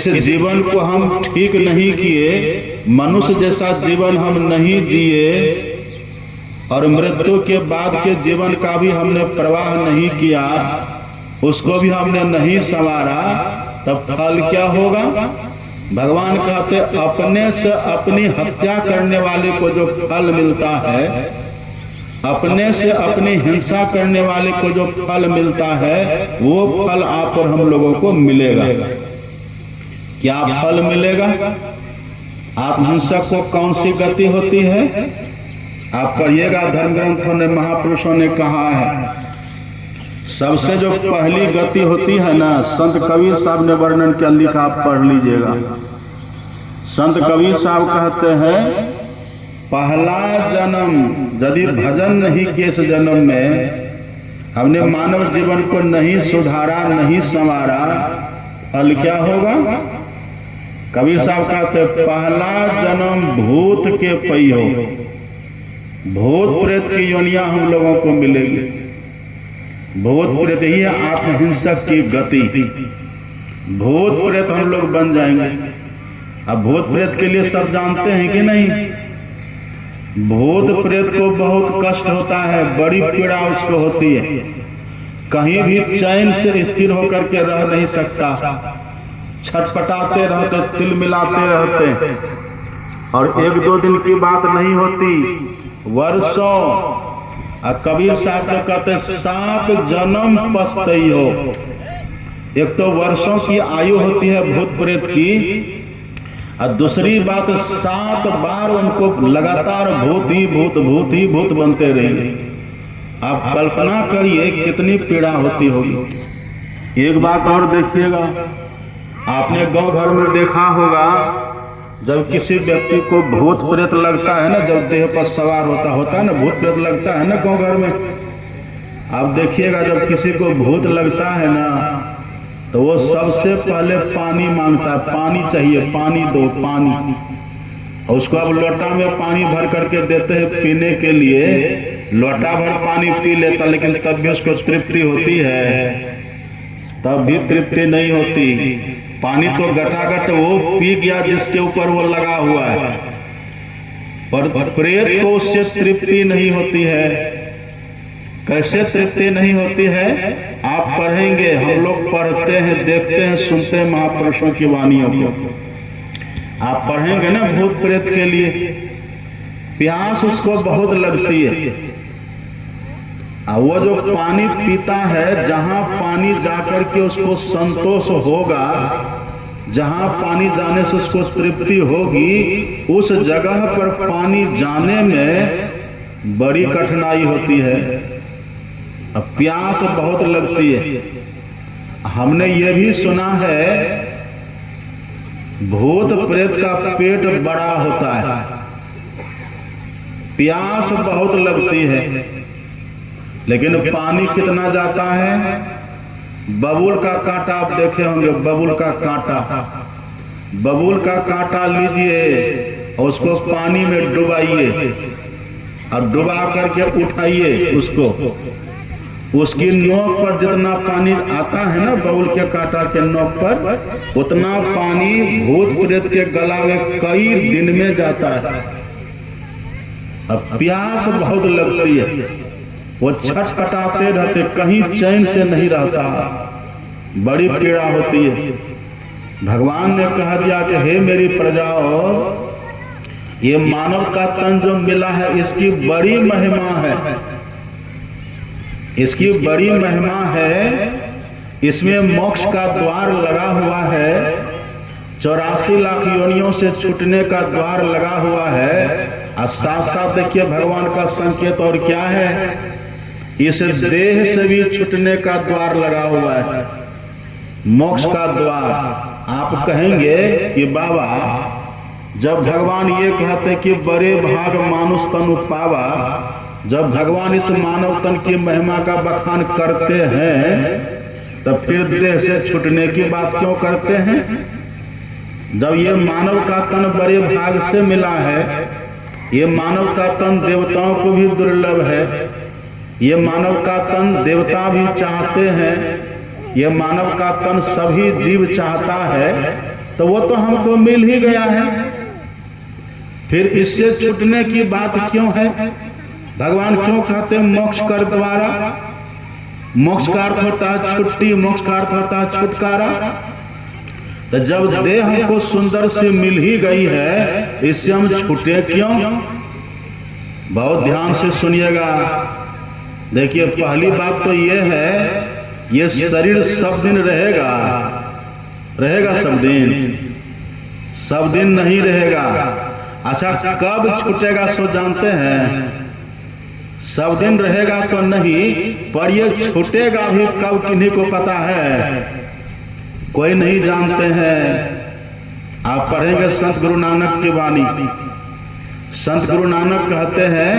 इस जीवन को हम ठीक नहीं किए, मनुष्य जैसा जीवन हम नहीं जिए और मृत्यु के बाद के जीवन का भी हमने प्रवाह नहीं किया, उसको भी हमने नहीं संवारा, तब फल क्या होगा? भगवान कहते अपने से अपनी हत्या करने वाले को जो फल मिलता है, अपने से अपनी हिंसा करने वाले को जो फल मिलता है, वो फल आप और हम लोगों को मिलेगा। क्या फल मिलेगा? आप हिंसक को कौन सी गति होती है? आप पढ़िएगा, धर्म ग्रंथों ने, महापुरुषों ने कहा है, सबसे जो पहली गति होती है ना, संत कबीर साहब ने वर्णन क्या लिखा, आप पढ़ लीजिएगा। संत कबीर साहब कहते हैं, पहला जन्म यदि भजन नहीं किए इस जन्म में, हमने मानव जीवन को नहीं सुधारा, नहीं संवारा, फल क्या होगा? कबीर साहब कहते पहला जन्म भूत के पहियो, भूत प्रेत की योनियां हम लोगों को मिलेगी। भूत प्रेत ही है आत्महिंसक की गति, भूत प्रेत हम लोग बन जाएंगे। अब भूत प्रेत के लिए सब जानते हैं कि नहीं? भूत प्रेत को बहुत कष्ट होता है, बड़ी पीड़ा उसको होती है, कहीं भी चैन से स्थिर होकर के रह नहीं सकता, छटपटाते रहते, तिल मिलाते रहते, और एक दो दिन की बात नहीं होती, वर्षों। कबीर साहब तो कहते 7 जन्म पछतई हो। एक तो वर्षों की आयु होती है भूत प्रेत की, और दूसरी बात 7 बार उनको लगातार भूत ही भूत, भूत ही भूत बनते रहेंगे। आप कल्पना करिए कितनी पीड़ा होती होगी। एक बात और देखिएगा, आपने गांव घर में देखा होगा, जब किसी व्यक्ति को भूत प्रेत लगता है ना, जब देह पर सवार होता है ना, भूत प्रेत लगता है ना गांव घर में, आप देखिएगा जब किसी को भूत लगता है ना, तो वो सबसे पहले पानी मांगता है, पानी चाहिए, पानी दो, पानी। और उसको अब लोटा में पानी भर करके देते हैं पीने के लिए, लोटा भर पानी पी लेता, लेकिन तब भी उसको तृप्ति होती है? तब भी तृप्ति नहीं होती। पानी तो गटागट वो पी गया जिसके ऊपर वो लगा हुआ है, पर प्रेत को उससे तृप्ति नहीं होती है। कैसे तृप्ति नहीं होती है? आप पढ़ेंगे, हम लोग पढ़ते हैं, देखते हैं, सुनते हैं महापुरुषों की वाणियों को। आप पढ़ेंगे ना, भूत प्रेत के लिए प्यास उसको बहुत लगती है, वो जो पानी पीता है, जहां पानी जाकर के उसको संतोष होगा, जहां पानी जाने से उसको तृप्ति होगी, उस जगह पर पानी जाने में बड़ी कठिनाई होती है, प्यास बहुत लगती है। हमने ये भी सुना है भूत प्रेत का पेट बड़ा होता है, प्यास बहुत लगती है, लेकिन पानी कितना जाता है? बबूल का कांटा आप देखे होंगे, बबूल का कांटा, बबूल का कांटा लीजिए और उसको पानी में डुबाइए और डुबा करके उठाइए उसको, उसकी नोक पर जितना पानी आता है ना, बबूल के कांटा के नोक पर, उतना पानी भूत प्रेत के गला में कई दिन में जाता है। अब प्यास बहुत लगती है, वो छटपटाते रहते, कहीं चैन से नहीं रहता, बड़ी पीड़ा होती है। भगवान ने कह दिया कि हे मेरी प्रजाओं, ये मानव का तन जो मिला है, इसकी बड़ी महिमा है, इसकी बड़ी महिमा है। इसमें मोक्ष का द्वार लगा हुआ है, 84 लाख योनियों से छूटने का द्वार लगा हुआ है। और साथ साथ देखिए भगवान का संकेत और क्या है, इस देह से भी छूटने का द्वार लगा हुआ है, मोक्ष का द्वार। आप कहेंगे कि बाबा, जब भगवान ये कहते कि बड़े भाग मानुष तनु पावा, जब भगवान इस मानव तन की महिमा का बखान करते हैं, तब फिर देह से छूटने की बात क्यों करते हैं? जब ये मानव का तन बड़े भाग से मिला है, ये मानव का तन देवताओं को भी दुर्लभ है, ये मानव का तन देवता भी चाहते हैं, ये मानव का तन सभी जीव चाहता है, तो वो तो हमको मिल ही गया है, फिर इससे छूटने की बात क्यों है? भगवान क्यों कहते मोक्ष कर द्वारा? मोक्ष का अर्थ होता है छुट्टी, मोक्ष का अर्थ होता है छुटकारा। तो जब देह हमको सुंदर से मिल ही गई है, इससे हम छूटे क्यों? बहुत ध्यान से सुनिएगा। देखिए, पहली बात तो ये है, ये शरीर सब दिन रहेगा, रहेगा सब दिन? सब दिन नहीं रहेगा। अच्छा, कब छूटेगा सो जानते हैं? सब दिन रहेगा तो नहीं, पर ये छूटेगा भी कब किन्हीं को पता है? कोई नहीं जानते हैं। आप पढ़ेंगे संत गुरु नानक की वाणी। संत गुरु नानक कहते हैं,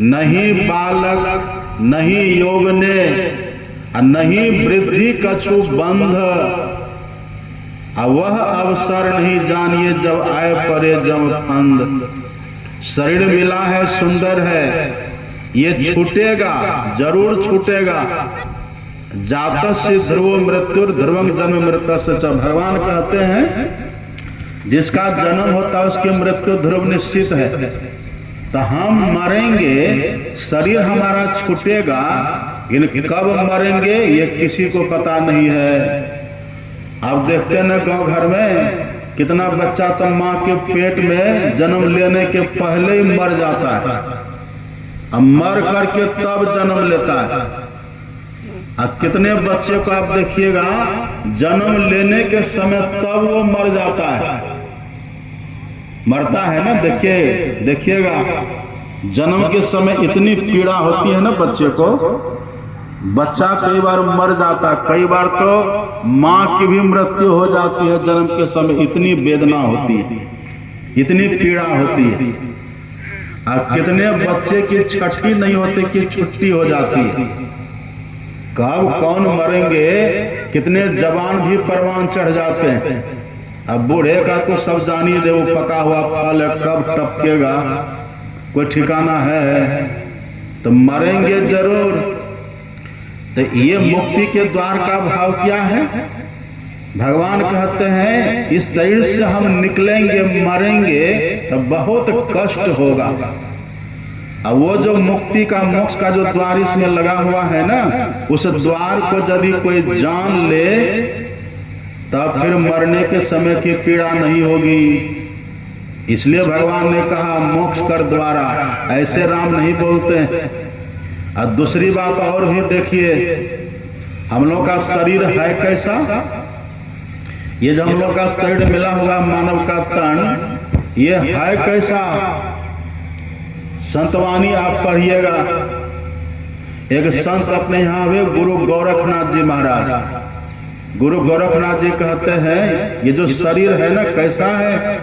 नहीं बालक नहीं योग ने नहीं वृद्धि कछु बंध, वह अवसर नहीं जानिए जब आए परे जब फंद। शरीर मिला है, सुंदर है, ये छूटेगा, जरूर छूटेगा। जातस्य ध्रुव मृत्यु ध्रुवं जन्म मृत्यु। भगवान कहते हैं जिसका जन्म होता है उसकी मृत्यु ध्रुव निश्चित है। तो हम मरेंगे, शरीर हमारा छूटेगा, लेकिन कब मरेंगे ये किसी को पता नहीं है। आप देखते हैं ना गांव घर में कितना बच्चा तो माँ के पेट में जन्म लेने के पहले ही मर जाता है, अब मर करके तब जन्म लेता है। अब कितने बच्चे को आप देखिएगा जन्म लेने के समय तब वो मर जाता है, मरता है ना। देखिएगा जन्म के समय इतनी पीड़ा होती है ना बच्चे को, बच्चा कई बार मर जाता है, कई बार तो माँ की भी मृत्यु हो जाती है जन्म के समय। इतनी वेदना होती है, इतनी पीड़ा होती है। अब कितने बच्चे की छठी नहीं होती कि छुट्टी हो जाती है। कब कौन मरेंगे, कितने जवान भी परवान चढ़ जाते हैं। अब बूढ़े का तो सब जानी दे, वो पका हुआ फल है, कब टपकेगा कोई ठिकाना है। तो मरेंगे जरूर। तो ये मुक्ति के द्वार का भाव क्या है? भगवान कहते हैं इस शरीर से हम निकलेंगे, मरेंगे तो बहुत कष्ट होगा। अब वो जो मुक्ति का, मोक्ष का जो द्वार इसमें लगा हुआ है ना, उस द्वार को यदि कोई जान ले तब फिर मरने के समय की पीड़ा नहीं होगी। इसलिए भगवान ने कहा मोक्ष कर द्वारा, ऐसे राम नहीं बोलते हैं। और दूसरी बात और भी देखिए, हम लोग का शरीर है कैसा? ये जो हम लोग का शरीर मिला हुआ मानव का तन, ये है कैसा? संतवाणी आप पढ़िएगा। एक संत अपने यहाँ हुए गुरु गोरखनाथ जी महाराज। गुरु गोरखनाथ जी कहते हैं ये जो शरीर है ना कैसा है?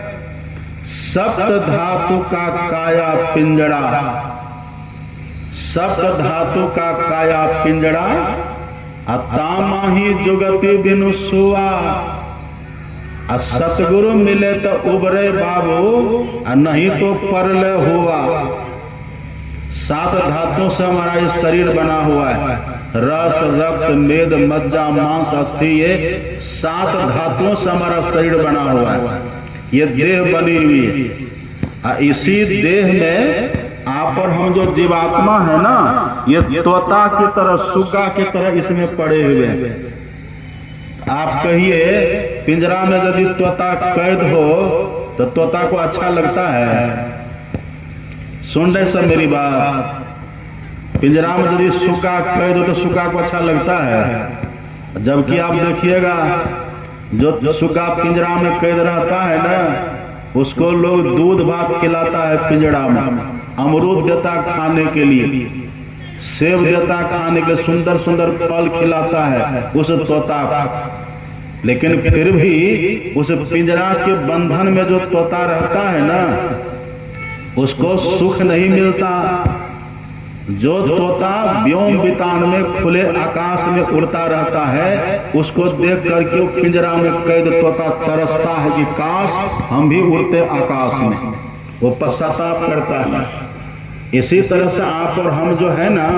सप्त धातु का काया पिंजड़ा, सप्त धातु का काया पिंजड़ा, तामा ही जुगति बिनु सुआ। सतगुरु मिले तो उबरे बाबू, नहीं तो परले हुआ। 7 धातुओं से हमारा ये शरीर बना हुआ है। रस, रक्त, मेद, मज्जा, मांस, अस्थि, ये 7 धातुओं से हमारा शरीर बना हुआ है। ये देह बनी हुई है। इसी देह में आप और हम जो जीवात्मा है ना, ये तोता की तरह, सुगा की तरह इसमें पड़े हुए हैं। आप कहिए पिंजरा में यदि तोता कैद हो तो तोता को अच्छा लगता है? सुन रहे सब मेरी बात? पिंजरा में यदि सुगा कैद हो तो सुगा को अच्छा लगता है? जबकि आप देखिएगा जो सुगा पिंजरा में कैद रहता है ना, उसको लोग दूध भात खिलाता है पिंजरा में, अमरूद देता खाने के लिए, सेब देता खाने के लिए, सुंदर सुंदर फल खिलाता है उस तोता का। लेकिन फिर भी उस पिंजरा के बंधन में जो तोता रहता है ना, उसको सुख नहीं मिलता। जो तोता व्योम वितान में खुले आकाश में उड़ता रहता है, उसको देख करके पिंजरा में कैद तोता तरसता है कि काश हम भी उड़ते आकाश में, वो पश्चाताप करता है। इसी तरह से आप और हम जो है ना,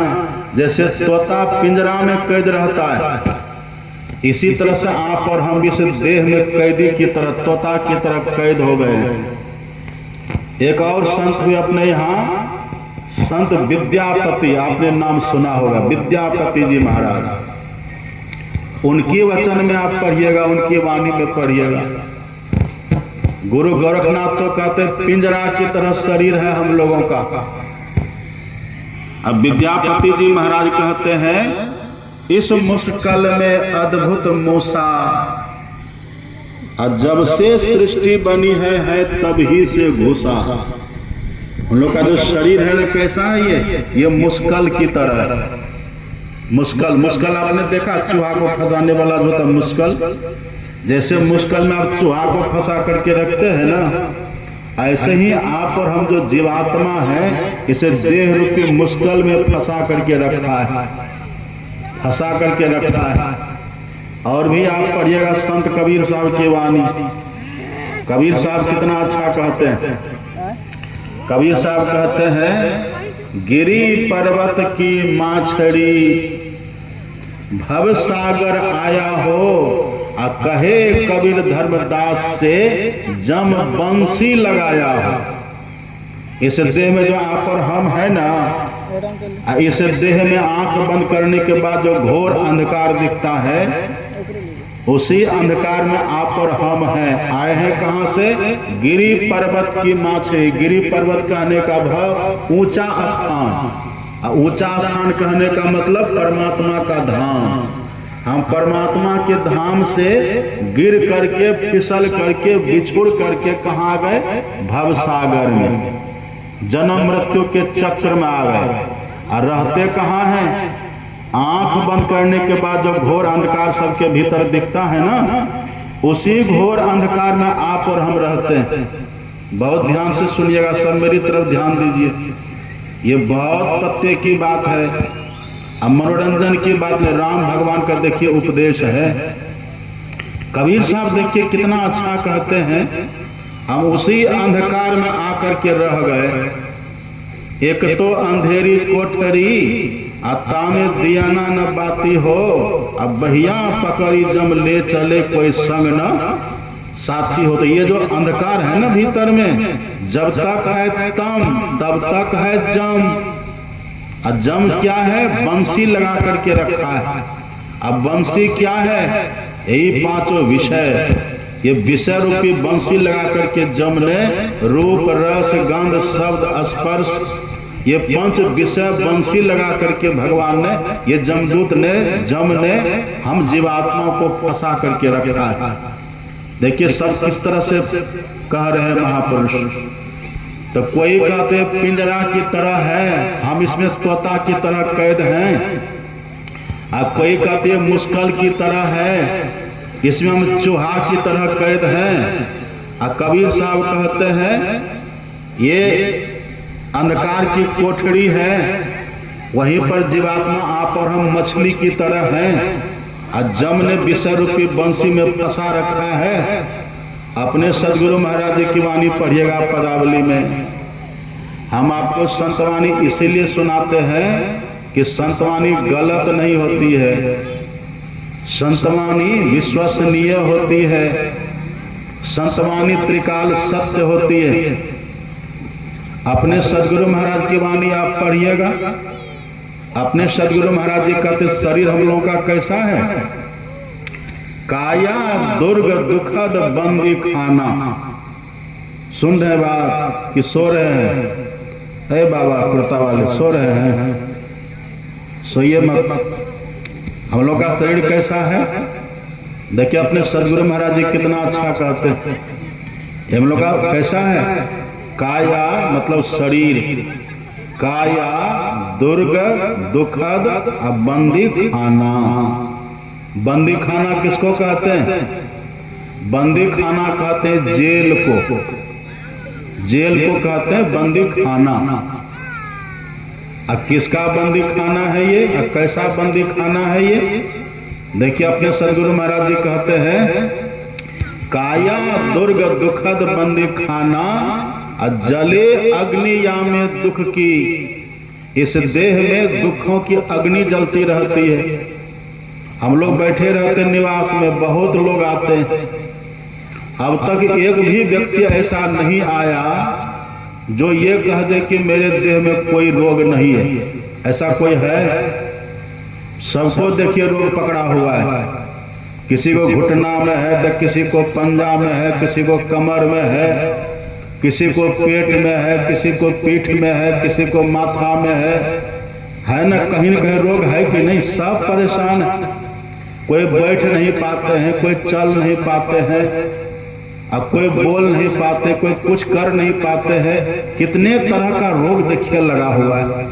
जैसे तोता पिंजरा में कैद रहता है, इसी तरह से आप और हम इस देह में कैदी की तरह, तोता की तरह कैद हो गए हैं। एक और संत हुए अपने यहाँ, संत विद्यापति, आपने नाम सुना होगा, विद्यापति जी महाराज। उनके वचन में आप पढ़िएगा, उनकी वाणी में पढ़िएगा। गुरु गोरखनाथ तो कहते पिंजरा की तरह शरीर है हम लोगों का। अब विद्यापति जी महाराज कहते हैं, इस मुश्किल में अद्भुत मूसा, जब से सृष्टि बनी है तभी से घुसा। उन लोग का जो शरीर है ना, कैसा है ये मुश्किल की तरह है। मुश्किल आपने देखा, चूहा को फंसाने वाला जो था मुश्किल, जैसे मुश्किल में आप चूहा को फंसा करके रखते हैं ना, ऐसे ही आप और हम जो जीवात्मा है, इसे देह रूपी मुश्किल में फंसा करके रखा है, फंसा करके रखा है। और भी आप पढ़िएगा संत कबीर साहब की वाणी। कबीर साहब कितना अच्छा कहते हैं। कबीर साहब कहते हैं, गिरी पर्वत की माछड़ी भव सागर आया हो, कहे कबीर धर्मदास से जम बंसी लगाया हो। इस देह में जो आप और हम है ना, इस देह में आंख बंद करने के बाद जो घोर अंधकार दिखता है, उसी अंधकार में आप और हम हैं। आए हैं कहां से? गिरी पर्वत की माछे। गिरी पर्वत कहने का भाव ऊंचा स्थान। ऊंचा स्थान कहने का मतलब परमात्मा का धाम। हम परमात्मा के धाम से गिर करके, फिसल करके, बिछुड़ करके कहाँ गए? भव सागर में, जन्म मृत्यु के चक्र में आ गए। और रहते कहाँ हैं? आंख बंद करने के बाद जो घोर अंधकार सबके भीतर दिखता है ना, उसी घोर अंधकार में आप और हम रहते हैं। बहुत ध्यान से सुनिएगा, सब मेरी तरफ ध्यान दीजिए। ये बहुत पत्ते की बात है, अब मनोरंजन की बात नहीं। राम भगवान का देखिए उपदेश है। कबीर साहब देखिए कितना अच्छा कहते हैं, हम उसी अंधकार में आकर के रह गए। एक तो अंधेरी कोठरी, तामे दियाना न बाती हो, अब बहिया पकड़ी जम ले चले कोई संग न साथी हो। तो ये जो अंधकार है ना भीतर में, जब तक है तम तब तक है जम। और जम क्या है? बंसी लगा करके रखा है। अब बंसी क्या है? यही पांचों विषय। ये विषय रूपी बंसी लगा करके जम ने रूप रस गंध शब्द स्पर्श, ये पंच विषय बंसी लगा करके भगवान ने, ये जमदूत ने, जम ने हम जीवात्माओं को फंसा करके रखा है। देखिए सब किस तरह से कह रहे हैं महापुरुष। तो कोई कहते पिंजरा की तरह है, हम इसमें तोता की तरह कैद हैं। अब कोई कहते मुश्किल की तरह है, इसमें हम चूहा की तरह कैद हैं। और कबीर साहब कहते हैं ये अंधकार की कोठरी है, वहीं पर जीवात्मा आप और हम मछली की तरह हैं। और जम ने विषय रूपी बंसी में फंसा रखा है। अपने सदगुरु महाराज जी की वाणी पढ़िएगा पदावली में। हम आपको संतवाणी इसीलिए सुनाते हैं कि संतवाणी गलत नहीं होती है, संतवाणी विश्वसनीय होती है, संतवाणी त्रिकाल सत्य होती है। अपने सदगुरु महाराज की वाणी आप पढ़िएगा। अपने सदगुरु महाराज जी कहते शरीर हम लोगों का कैसा है? काया दुर्ग दुखद बंदी खाना। सुन रहे बात कि सो रहे हैं? अरे बाबा कुर्ता वाले सो रहे हैं, सोइए मत। हम लोग का शरीर कैसा है? देखिए अपने सदगुरु महाराज जी कितना अच्छा कहते हैं। हम लोग का कैसा है? काया मतलब शरीर, काया दुर्ग दुखद बंदी खाना। बंदी खाना किसको कहते हैं? बंदी खाना कहते हैं जेल को, जेल को कहते हैं बंदी खाना। अब किसका बंदी खाना है ये? कैसा बंदी खाना है ये? देखिए अपने सदगुरु महाराज जी कहते हैं काया दुर्ग दुखद बंदी खाना, जले अग्नि यामे दुख की। इस देह में दुखों की अग्नि जलती रहती है। हम लोग बैठे रहते निवास में, बहुत लोग आते हैं, अब तक एक भी व्यक्ति ऐसा नहीं आया जो ये कह दे कि मेरे देह में कोई रोग नहीं है। ऐसा कोई है? सबको देखिए रोग पकड़ा हुआ है। किसी को घुटना में है, तो किसी को पंजा में है, किसी को कमर में है, किसी को पेट में है, किसी को पीठ में है, किसी को माथा में है ना? कहीं न कहीं रोग है कि नहीं? सब परेशान है। कोई बैठ नहीं पाते हैं, कोई चल नहीं पाते हैं, अब कोई बोल नहीं पाते, कोई कुछ कर नहीं पाते हैं। कितने तरह का रोग देखिए लगा हुआ है।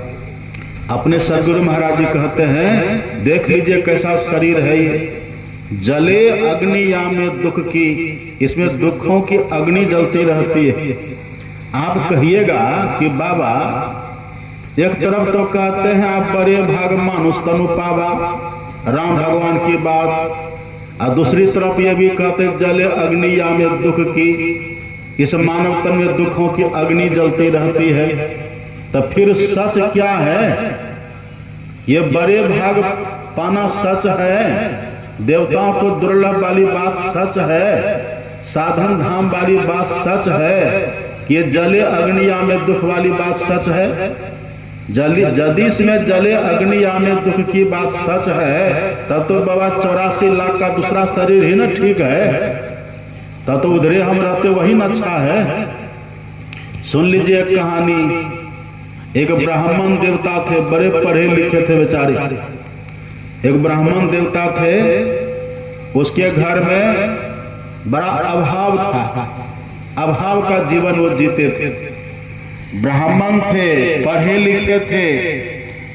अपने सदगुरु महाराज जी कहते हैं, देख लीजिए कैसा शरीर है ये। जले अग्नि या में दुख की, इसमें दुखों की अग्नि जलती रहती है। आप कहिएगा कि बाबा एक तरफ तो कहते हैं आप बड़े भाग मानुष तनु पावा, राम भगवान की बात, और दूसरी तरफ ये भी कहते जले अग्नि या में दुख की, इस मानव तन में दुखों की अग्नि जलती रहती है। तो फिर सच क्या है? ये बड़े भाग पाना सच है, देवताओं को दुर्लभ वाली बात सच है, साधन धाम वाली बात सच है, कि ये जले अग्निया में दुख वाली बात सच है। यदि इसमें जले अग्निया में दुख की बात सच है, तब तो बाबा 84 लाख का दूसरा शरीर ही ना ठीक है, तब तो उधरे हम रहते वही न अच्छा है। सुन लीजिए एक कहानी। एक ब्राह्मण देवता थे, बड़े पढ़े लिखे थे बेचारे। एक ब्राह्मण देवता थे, उसके घर में बड़ा अभाव था, अभाव का जीवन वो जीते थे। ब्राह्मण थे, पढ़े लिखे थे,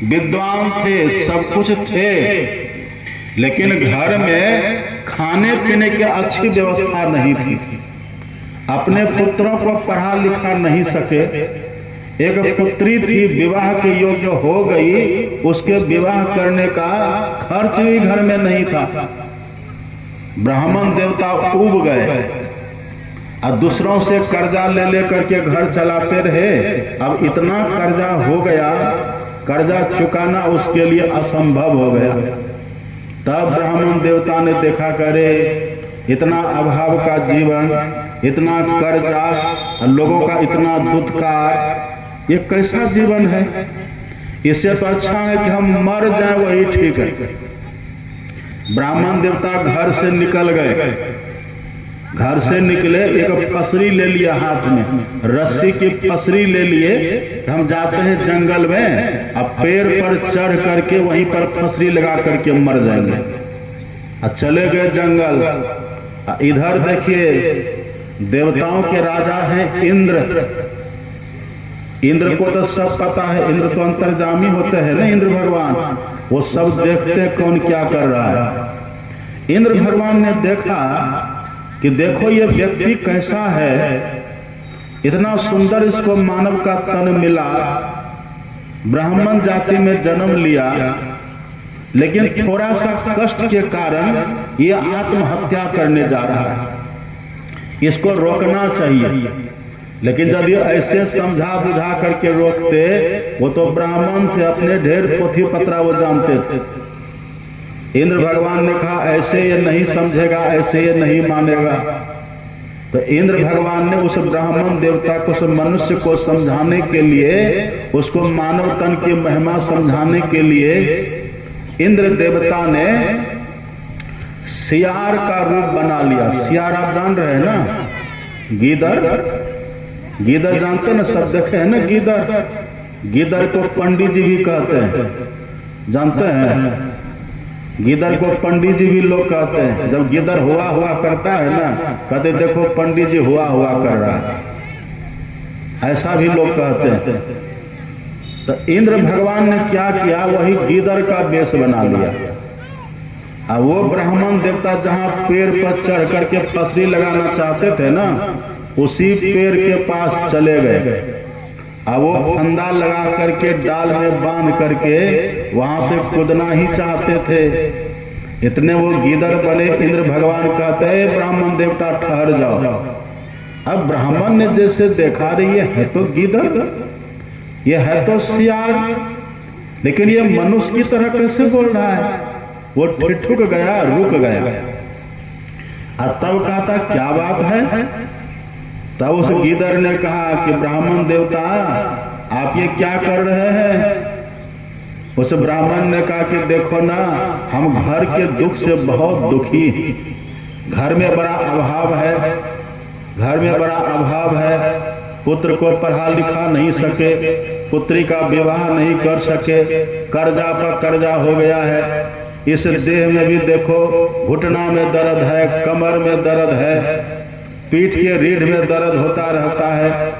विद्वान थे, सब कुछ थे, लेकिन घर में खाने पीने की अच्छी व्यवस्था नहीं थी। अपने पुत्रों को पढ़ा लिखा नहीं सके। एक पुत्री थी, विवाह के योग्य हो गई, उसके विवाह करने का खर्च भी घर में नहीं था। ब्राह्मण देवता उब गए और दूसरों से कर्जा ले लेकर के घर चलाते रहे। अब इतना कर्जा हो गया, कर्जा चुकाना उसके लिए असंभव हो गया। तब ब्राह्मण देवता ने देखा, करे इतना अभाव का जीवन, इतना कर्जा, लोगों का इतना दुत्कार, ये कैसा जीवन है? इससे तो अच्छा है कि हम मर जाएं, वही ठीक है। ब्राह्मण देवता घर से निकल गए। घर से निकले, एक फसरी ले लिया हाथ में, रस्सी की फसरी ले लिए। हम जाते हैं जंगल में, अब पेड़ पर चढ़ करके वहीं पर फसरी लगा करके मर जाएंगे। अब चले गए जंगल। इधर देखिए, देवताओं के राजा हैं इंद्र। इंद्र को तो सब पता है, इंद्र तो अंतर्जामी होते हैं ना, इंद्र भगवान। वो सब देखते हैं कौन क्या कर रहा है। इंद्र भगवान ने देखा कि देखो ये व्यक्ति कैसा है, इतना सुंदर इसको मानव का तन मिला, ब्राह्मण जाति में जन्म लिया, लेकिन थोड़ा सा कष्ट के कारण ये आत्महत्या करने जा रहा है। इसको रोकना चाहिए। लेकिन यदि ऐसे समझा बुझा करके रोकते, वो तो ब्राह्मण थे, अपने ढेर पोथी पत्रा वो जानते थे। इंद्र भगवान ने कहा ऐसे ये नहीं समझेगा, ऐसे ये नहीं मानेगा। तो इंद्र भगवान ने उस ब्राह्मण देवता को, उस मनुष्य को समझाने के लिए, उसको मानव तन की महिमा समझाने के लिए, इंद्र देवता ने सियार का रूप बना लिया। सियार आप जान रहे हैं ना, गीदड़। गीदड़ जानते ना, सब देखे हैं ना गीदड़। गीदड़ को पंडित जी भी कहते हैं, जानते हैं? गीदड़ को पंडित जी भी लोग कहते हैं। जब गीदड़ हुआ हुआ करता है ना, कहते देखो पंडित जी हुआ हुआ कर रहा है, ऐसा भी लोग कहते हैं। तो इंद्र भगवान ने क्या किया, वही गीदड़ का वेश बना लिया। अब वो ब्राह्मण देवता जहां पेड़ पर चढ़ करके फसरी लगाना चाहते थे ना, उसी पेड़ के पास चले गए। अब वो फंदा लगा करके डाल में बांध करके वहां से कूदना ही चाहते थे। इतने वो गीदड़ बने। इंद्र भगवान कहते हैं ब्राह्मण देवता ठहर जाओ। अब ब्राह्मण ने जैसे देखा, रही है तो गीदड़, ये है तो सियार, लेकिन ये मनुष्य की तरह कैसे बोल रहा है? वो ठिठुक गया, रुक गया। और तब कहा था क्या बात है? तब उस गीदड़ ने कहा कि ब्राह्मण देवता आप ये क्या कर रहे हैं? उस ब्राह्मण ने कहा कि देखो ना, हम घर के दुख से बहुत दुखी हैं। घर में बड़ा अभाव है, घर में बड़ा अभाव है। पुत्र को पढ़ा लिखा नहीं सके, पुत्री का विवाह नहीं कर सके, कर्जा पर कर्जा हो गया है। इस देह में भी देखो घुटना में दर्द है, कमर में दर्द है, पीठ के रीढ़ में दर्द होता रहता है,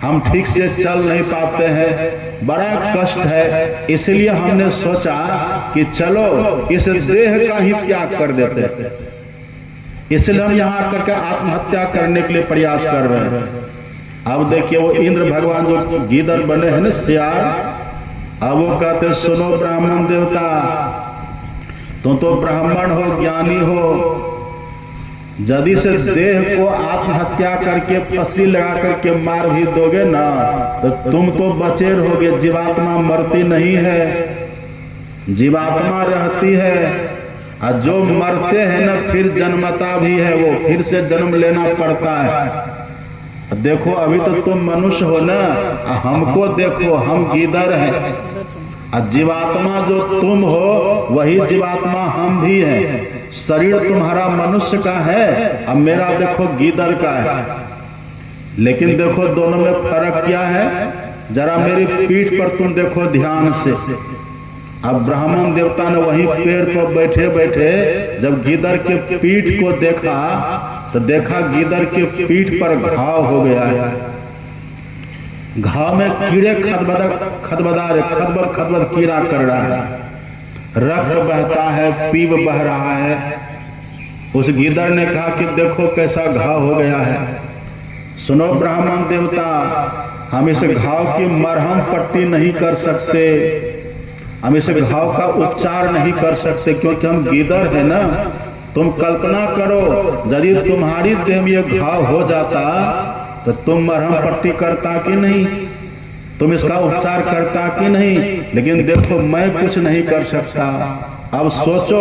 हम ठीक से चल नहीं पाते हैं, बड़ा कष्ट है। इसलिए हमने सोचा कि चलो इस देह का ही त्याग कर देते हैं। इसलिए हम यहाँ आकर के आत्महत्या करने के लिए प्रयास कर रहे हैं। अब देखिए वो इंद्र भगवान जो गीदड़ बने हैं ना, सियार, अब वो कहते सुनो ब्राह्मण देवता, तुम तो ब्राह्मण हो, ज्ञानी हो, यदि से देह को आत्महत्या करके फसली लगा करके मार भी दोगे ना तो तुम तो बचे रहोगे। जीवात्मा मरती नहीं है, जीवात्मा रहती है। और जो मरते हैं ना फिर जन्मता भी है, वो फिर से जन्म लेना पड़ता है। देखो अभी तो तुम मनुष्य हो ना, हमको देखो, हम गीदड़ हैं। और जीवात्मा जो तुम हो वही जीवात्मा हम भी हैं। शरीर तुम्हारा मनुष्य का है, अब मेरा देखो गीदड़ का है। लेकिन देखो दोनों में फर्क क्या है, जरा मेरी पीठ पर तुम देखो ध्यान से। अब ब्राह्मण देवता ने वहीं पेड़ पर बैठे बैठे जब गीदड़ के पीठ को देखा तो देखा गीदड़ के पीठ पर घाव हो गया है। घाव में कीड़े खदबद कीड़ा कर रहा है, रक्त बहता है, पीप बह रहा है। उस गीदड़ ने कहा कि देखो कैसा घाव हो गया है। सुनो ब्राह्मण देवता, हम इस घाव की मरहम पट्टी नहीं कर सकते, हम इस घाव का उपचार नहीं कर सकते, क्योंकि हम गीदड़ है ना। तुम कल्पना करो यदि तुम्हारी देह में ये घाव हो जाता तो तुम मरहम पट्टी करता कि नहीं, तुम इसका उपचार करता कि नहीं। लेकिन देखो मैं कुछ नहीं कर सकता। अब सोचो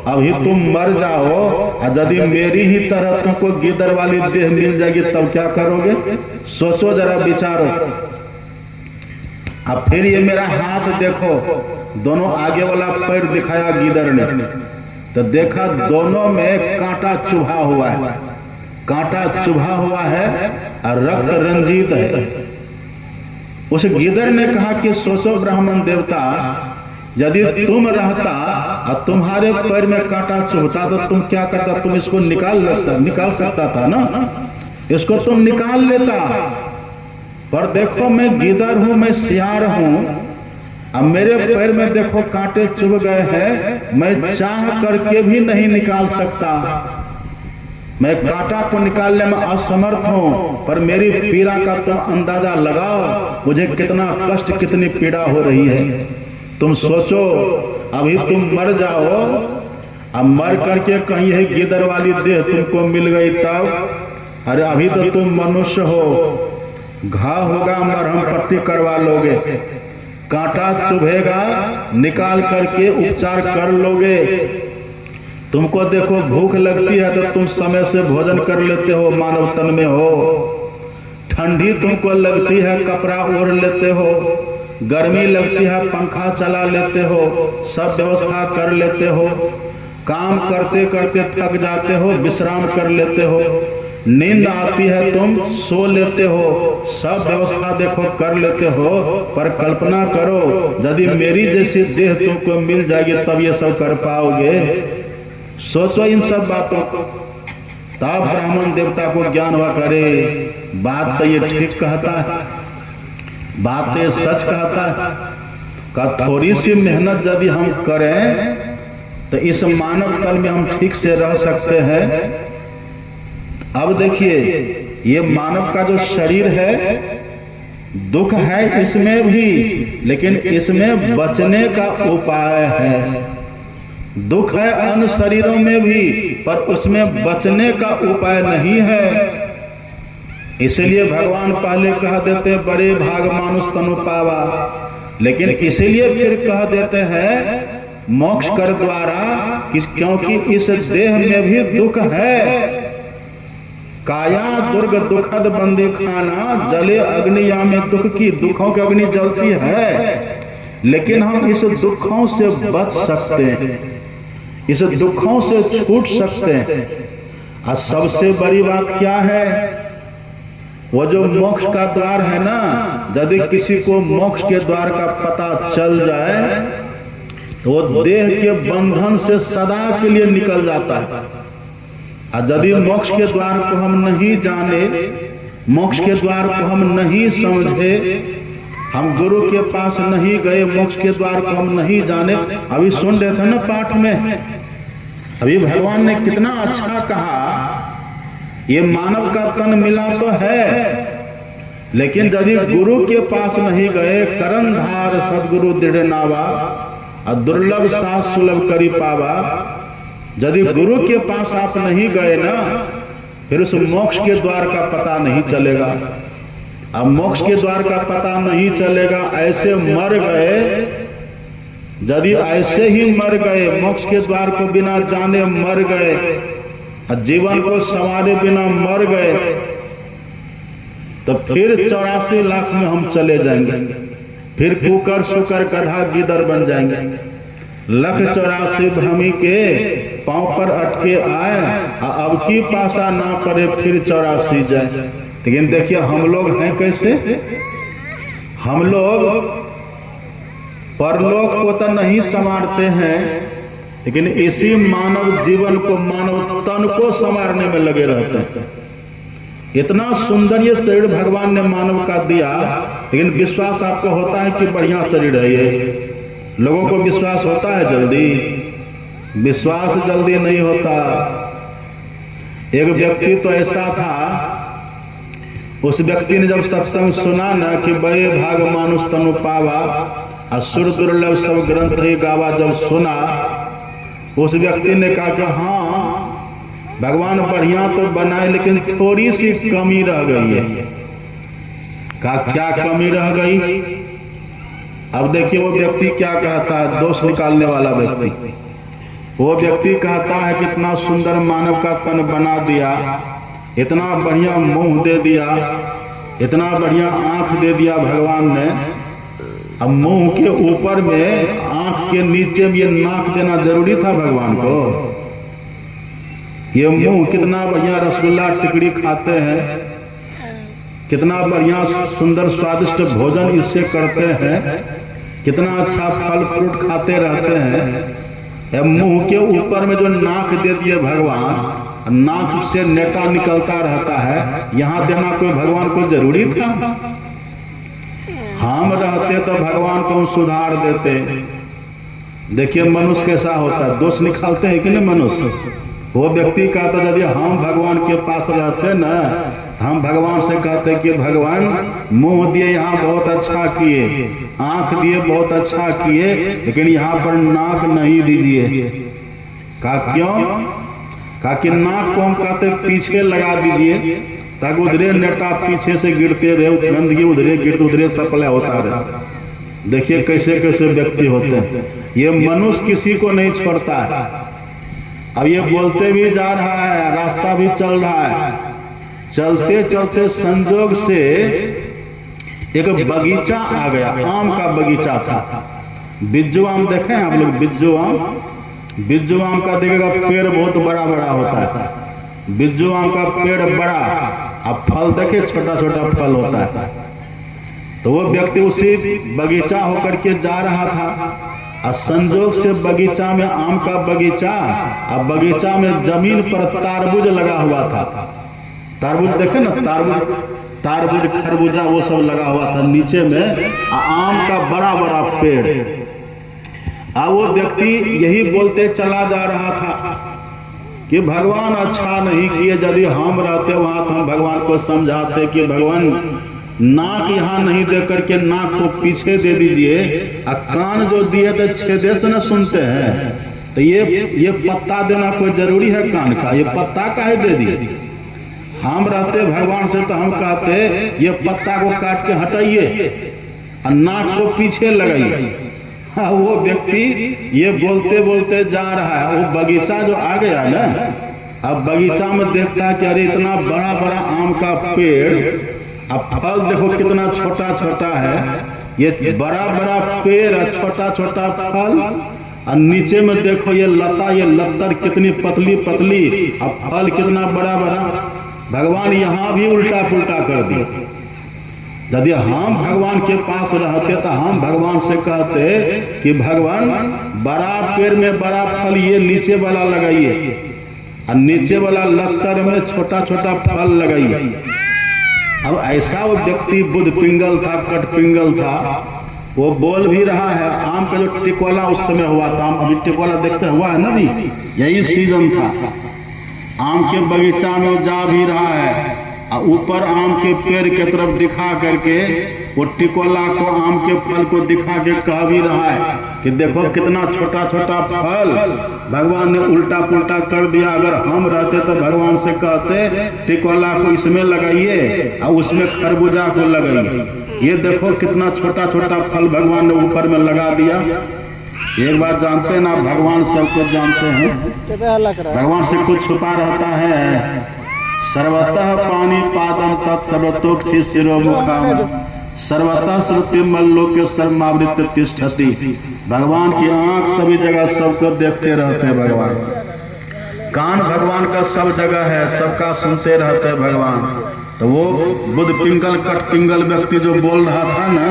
अभी तुम मर जाओ और यदि मेरी ही तरह तुमको गीदड़ वाली देह मिल जाएगी तब क्या करोगे? सोचो जरा, विचारो। अब फिर ये मेरा हाथ देखो, दोनों आगे वाला पैर दिखाया गीदड़ ने, तो देखा दोनों में कांटा चुभा हुआ है, कांटा चुभा हुआ है और रक्त रंजित है। उस गीदड़ ने कहा कि सोचो ब्राह्मण देवता, यदि तुम रहता और तुम्हारे पैर में कांटा चुभता तो तुम क्या करता? तुम इसको निकाल सकता था ना, इसको तुम निकाल लेता। पर देखो मैं गीदड़ हूं, मैं सियार हूं, अब मेरे पैर में देखो कांटे चुभ गए हैं, मैं चाह करके भी नहीं निकाल सकता। मैं कांटा को निकालने में असमर्थ हूं। पर मेरी पीड़ा का तुम अंदाजा लगाओ, मुझे कितना कष्ट, कितनी पीड़ा हो रही है। तुम सोचो अभी तुम मर जाओ, अब मर करके कहीं है गीदड़ वाली देह तुमको मिल गई तब, अरे अभी तो तुम मनुष्य हो, घाव होगा मरहम पट्टी करवा लोगे, कांटा चुभेगा निकाल करके उपचार कर लोगे। तुमको देखो भूख लगती है तो तुम समय से भोजन कर लेते हो, मानव तन में हो। ठंडी तुमको लगती है कपड़ा ओढ़ लेते हो, गर्मी लगती है पंखा चला लेते हो, सब व्यवस्था कर लेते हो। काम करते करते थक जाते हो, विश्राम कर लेते हो। नींद आती है तुम सो लेते हो, सब व्यवस्था देखो कर लेते हो। पर कल्पना करो यदि मेरी जैसी देह तुमको मिल जाएगी तब ये सब कर पाओगे? सोचो इन सब बातों को। तब ब्राह्मण देवता को ज्ञान हुआ, करे बात तो ये ठीक कहता है, बात तो ये सच कहता है। का थोड़ी सी मेहनत यदि हम करें तो इस मानव तल में हम ठीक से रह सकते हैं। अब देखिए ये मानव का जो शरीर है, दुख है इसमें भी, लेकिन इसमें बचने का उपाय है। दुख है अन्य शरीरों में भी, पर उसमें बचने का उपाय नहीं है। इसलिए भगवान पहले कह देते बड़े भाग मानुष तनु पावा, लेकिन इसीलिए फिर कह देते हैं मोक्ष कर द्वारा, क्योंकि इस देह में भी दुख है। काया दुर्ग दुखद बंदी खाना, जले अग्निया में दुख की, दुखों की अग्नि जलती है, लेकिन हम इस दुखों से बच सकते हैं, इस दुखों से छूट सकते हैं। और सबसे बड़ी बात क्या है, वो जो मोक्ष का द्वार है ना, यदि किसी को मोक्ष के द्वार का पता चल जाए तो वो देह के बंधन से सदा के लिए निकल जाता है। और यदि मोक्ष के द्वार को हम नहीं जाने, मोक्ष के द्वार को हम नहीं समझे, हम गुरु के पास नहीं गए, मोक्ष के द्वार को हम नहीं जाने। अभी सुन रहे थे ना पाठ में, अभी भगवान ने कितना अच्छा कहा, ये मानव का तन मिला तो है, लेकिन यदि गुरु के पास नहीं गए, करनधार सदगुरु दृढ़ नावा, और दुर्लभ सास सुलभ करी पावा, यदि गुरु के पास आप नहीं गए ना, फिर उस मोक्ष के द्वार का पता नहीं चलेगा। अब मोक्ष के द्वार का पता नहीं चलेगा, ऐसे मर गए, यदि ऐसे ही मर गए, मोक्ष के द्वार को बिना जाने मर गए, जीवन को संवारे बिना मर गए, तो फिर 84 लाख में हम चले जाएंगे, फिर कुकर सुकर गधा गिदर बन जाएंगे। लख 84 भ्रमी के पांव पर अटके आए, अब की पासा ना पड़े फिर 84 जाए। लेकिन देखिए हम लोग हैं कैसे, हम लोग परलोक को तो नहीं संवारते हैं, लेकिन इसी मानव जीवन को, मानव तन को संवारने में लगे रहते हैं। इतना सुंदर ये शरीर भगवान ने मानव का दिया, लेकिन विश्वास आपको होता है कि बढ़िया शरीर है ये। लोगों को विश्वास होता है जल्दी, विश्वास जल्दी नहीं होता। एक व्यक्ति तो ऐसा था, उस व्यक्ति ने जब सत्संग सुना ना कि बड़े भाग मानुष तनु पावा, असुर दुर्लभ सब ग्रंथ ही गावा, जब सुना उस व्यक्ति ने कहा कि हाँ भगवान बढ़िया तो बनाए, लेकिन थोड़ी सी कमी रह गई है। कहा क्या कमी रह गई? अब देखिए वो व्यक्ति क्या कहता है, दोष निकालने वाला व्यक्ति। वो व्यक्ति कहता है कि इतना सुंदर मानव का तन बना दिया, इतना बढ़िया मुंह दे दिया, इतना बढ़िया आंख दे दिया भगवान ने, अब मुंह के ऊपर में आंख के नीचे में ये नाक देना जरूरी था भगवान को? ये मुंह कितना बढ़िया रसगुल्ला टिकड़ी खाते हैं, कितना बढ़िया सुंदर स्वादिष्ट भोजन इससे करते हैं, कितना अच्छा फल फ्रूट खाते रहते हैं। मुंह के ऊपर में जो नाक दे दिए भगवान, नाक से नेटा निकलता रहता है, यहाँ देना कोई भगवान को जरूरी था? हम रहते तो भगवान को हम सुधार देते। देखिए मनुष्य कैसा होता है, दोष निकालते हैं कि नहीं मनुष्य। वो व्यक्ति कहता यदि हम भगवान के पास रहते ना, हम भगवान से कहते कि भगवान मुंह दिए यहाँ बहुत अच्छा किए, आंख दिए बहुत अच्छा किए, लेकिन यहाँ पर नाक नहीं दीजिए। कहा क्यों? कहा कि नाक को हम कहते पीछे लगा दीजिए, ताकि उधरे नेटा पीछे से गिरते रहे, गंदगी उधरे गिरते उधरे सप्लाई होता रहे। देखिए कैसे कैसे व्यक्ति होते हैं। ये मनुष्य किसी को नहीं छोड़ता है। अब ये बोलते भी जा रहा है, रास्ता भी चल रहा है, चलते चलते संजोग से एक बगीचा आ गया, आम का बगीचा था। बिज्जू आम देखे हैं आप लोग? बिज्जू आम, बिज्जू आम का देखिएगा पेड़ बहुत बड़ा बड़ा होता है। बिज्जू आम का पेड़ बड़ा, अब फल देखे छोटा छोटा फल होता है। तो वो व्यक्ति उसी बगीचा होकर के जा रहा था, और संजोग से बगीचा में आम का बगीचा, अब बगीचा में जमीन पर तारबूज लगा हुआ था। तारबूज देखे ना, तारबूज खरबूजा वो सब लगा हुआ था नीचे में, आम का बड़ा बड़ा पेड़। अब वो व्यक्ति यही बोलते चला जा रहा था कि भगवान अच्छा नहीं किए, यदि हम रहते वहां तो हम भगवान को समझाते कि भगवान नाक यहाँ नहीं दे करके नाक को पीछे दे दीजिए, और कान जो दिए तो छेदे से न सुनते हैं, तो ये पत्ता देना कोई जरूरी है कान का? ये पत्ता काहे दे दिए? हम रहते भगवान से तो हम कहते ये पत्ता को काट के हटाइए और नाक को पीछे लगाइए। वो व्यक्ति ये बोलते बोलते जा रहा है, वो बगीचा जो आ गया ना, अब बगीचा में देखता है कि अरे इतना बड़ा बड़ा आम का पेड़, अब फल देखो कितना छोटा छोटा है, ये बड़ा बड़ा पेड़ है, छोटा छोटा फल, और नीचे में देखो ये लता, ये लत्तर कितनी पतली पतली, अब फल कितना बड़ा बड़ा। भगवान यहाँ भी उल्टा पुल्टा कर दिया। यदि हम भगवान के पास रहते तो हम भगवान से कहते कि भगवान बड़ा पेड़ में बड़ा फल ये नीचे वाला लगाइए, और नीचे वाला लत्तर में छोटा छोटा फल लगाइए। अब ऐसा वो व्यक्ति बुध पिंगल था, कट पिंगल था, वो बोल भी रहा है। आम का जो टिकोला उस समय हुआ था, अभी टिकोला देखते हुआ है ना, भी यही सीजन था। आम के बगीचा में जा भी रहा है, और ऊपर आम के पेड़ के तरफ दिखा करके वो टिकोला को आम के फल को दिखा के कह भी रहा है कि देखो कितना छोटा छोटा फल। भगवान ने उल्टा पुल्टा कर दिया। अगर हम रहते तो भगवान से कहते टिकोला को इसमें लगाइए और उसमें खरबूजा को लगाइए। ये देखो कितना छोटा छोटा फल भगवान ने ऊपर में लगा दिया। एक बात जानते हैं ना, भगवान सब कुछ जानते हैं, भगवान से कुछ छुपा रहता है। सर्वतः पानी पादम तत्सर्वतोक्षि शिरोमुखम सर्वतः श्रुति मल्लोके सर्वमावृत तिष्ठति। भगवान की आंख सभी जगह सबको देखते रहते हैं भगवान। कान भगवान का सब जगह है, सबका सुनते रहते हैं भगवान। तो वो बुध पिंगल कट पिंगल व्यक्ति जो बोल रहा था ना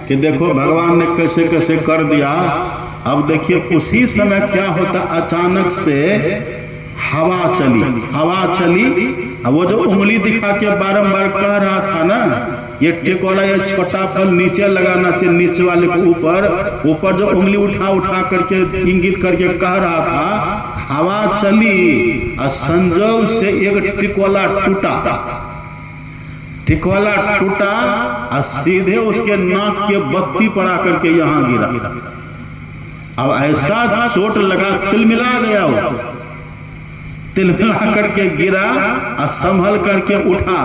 कि देखो भगवान ने कैसे कैसे कर दिया। अब देखिए उसी समय क्या होता, अचानक से हवा चली। अब वो जो उंगली दिखा के बारंबार कह रहा था ना, ये टिकोला ये छोटा फल नीचे लगाना चाहिए, नीचे वाले को ऊपर जो उंगली उठा करके इंगित करके कह रहा था, हवा चली और संजोग से एक टिकोला टूटा और सीधे उसके नाक के बत्ती पर आकर के यहाँ गिरा। अब ऐसा चोट लगा, तिलमिला गया वो, तिलमिला करके गिरा और संभल करके उठा।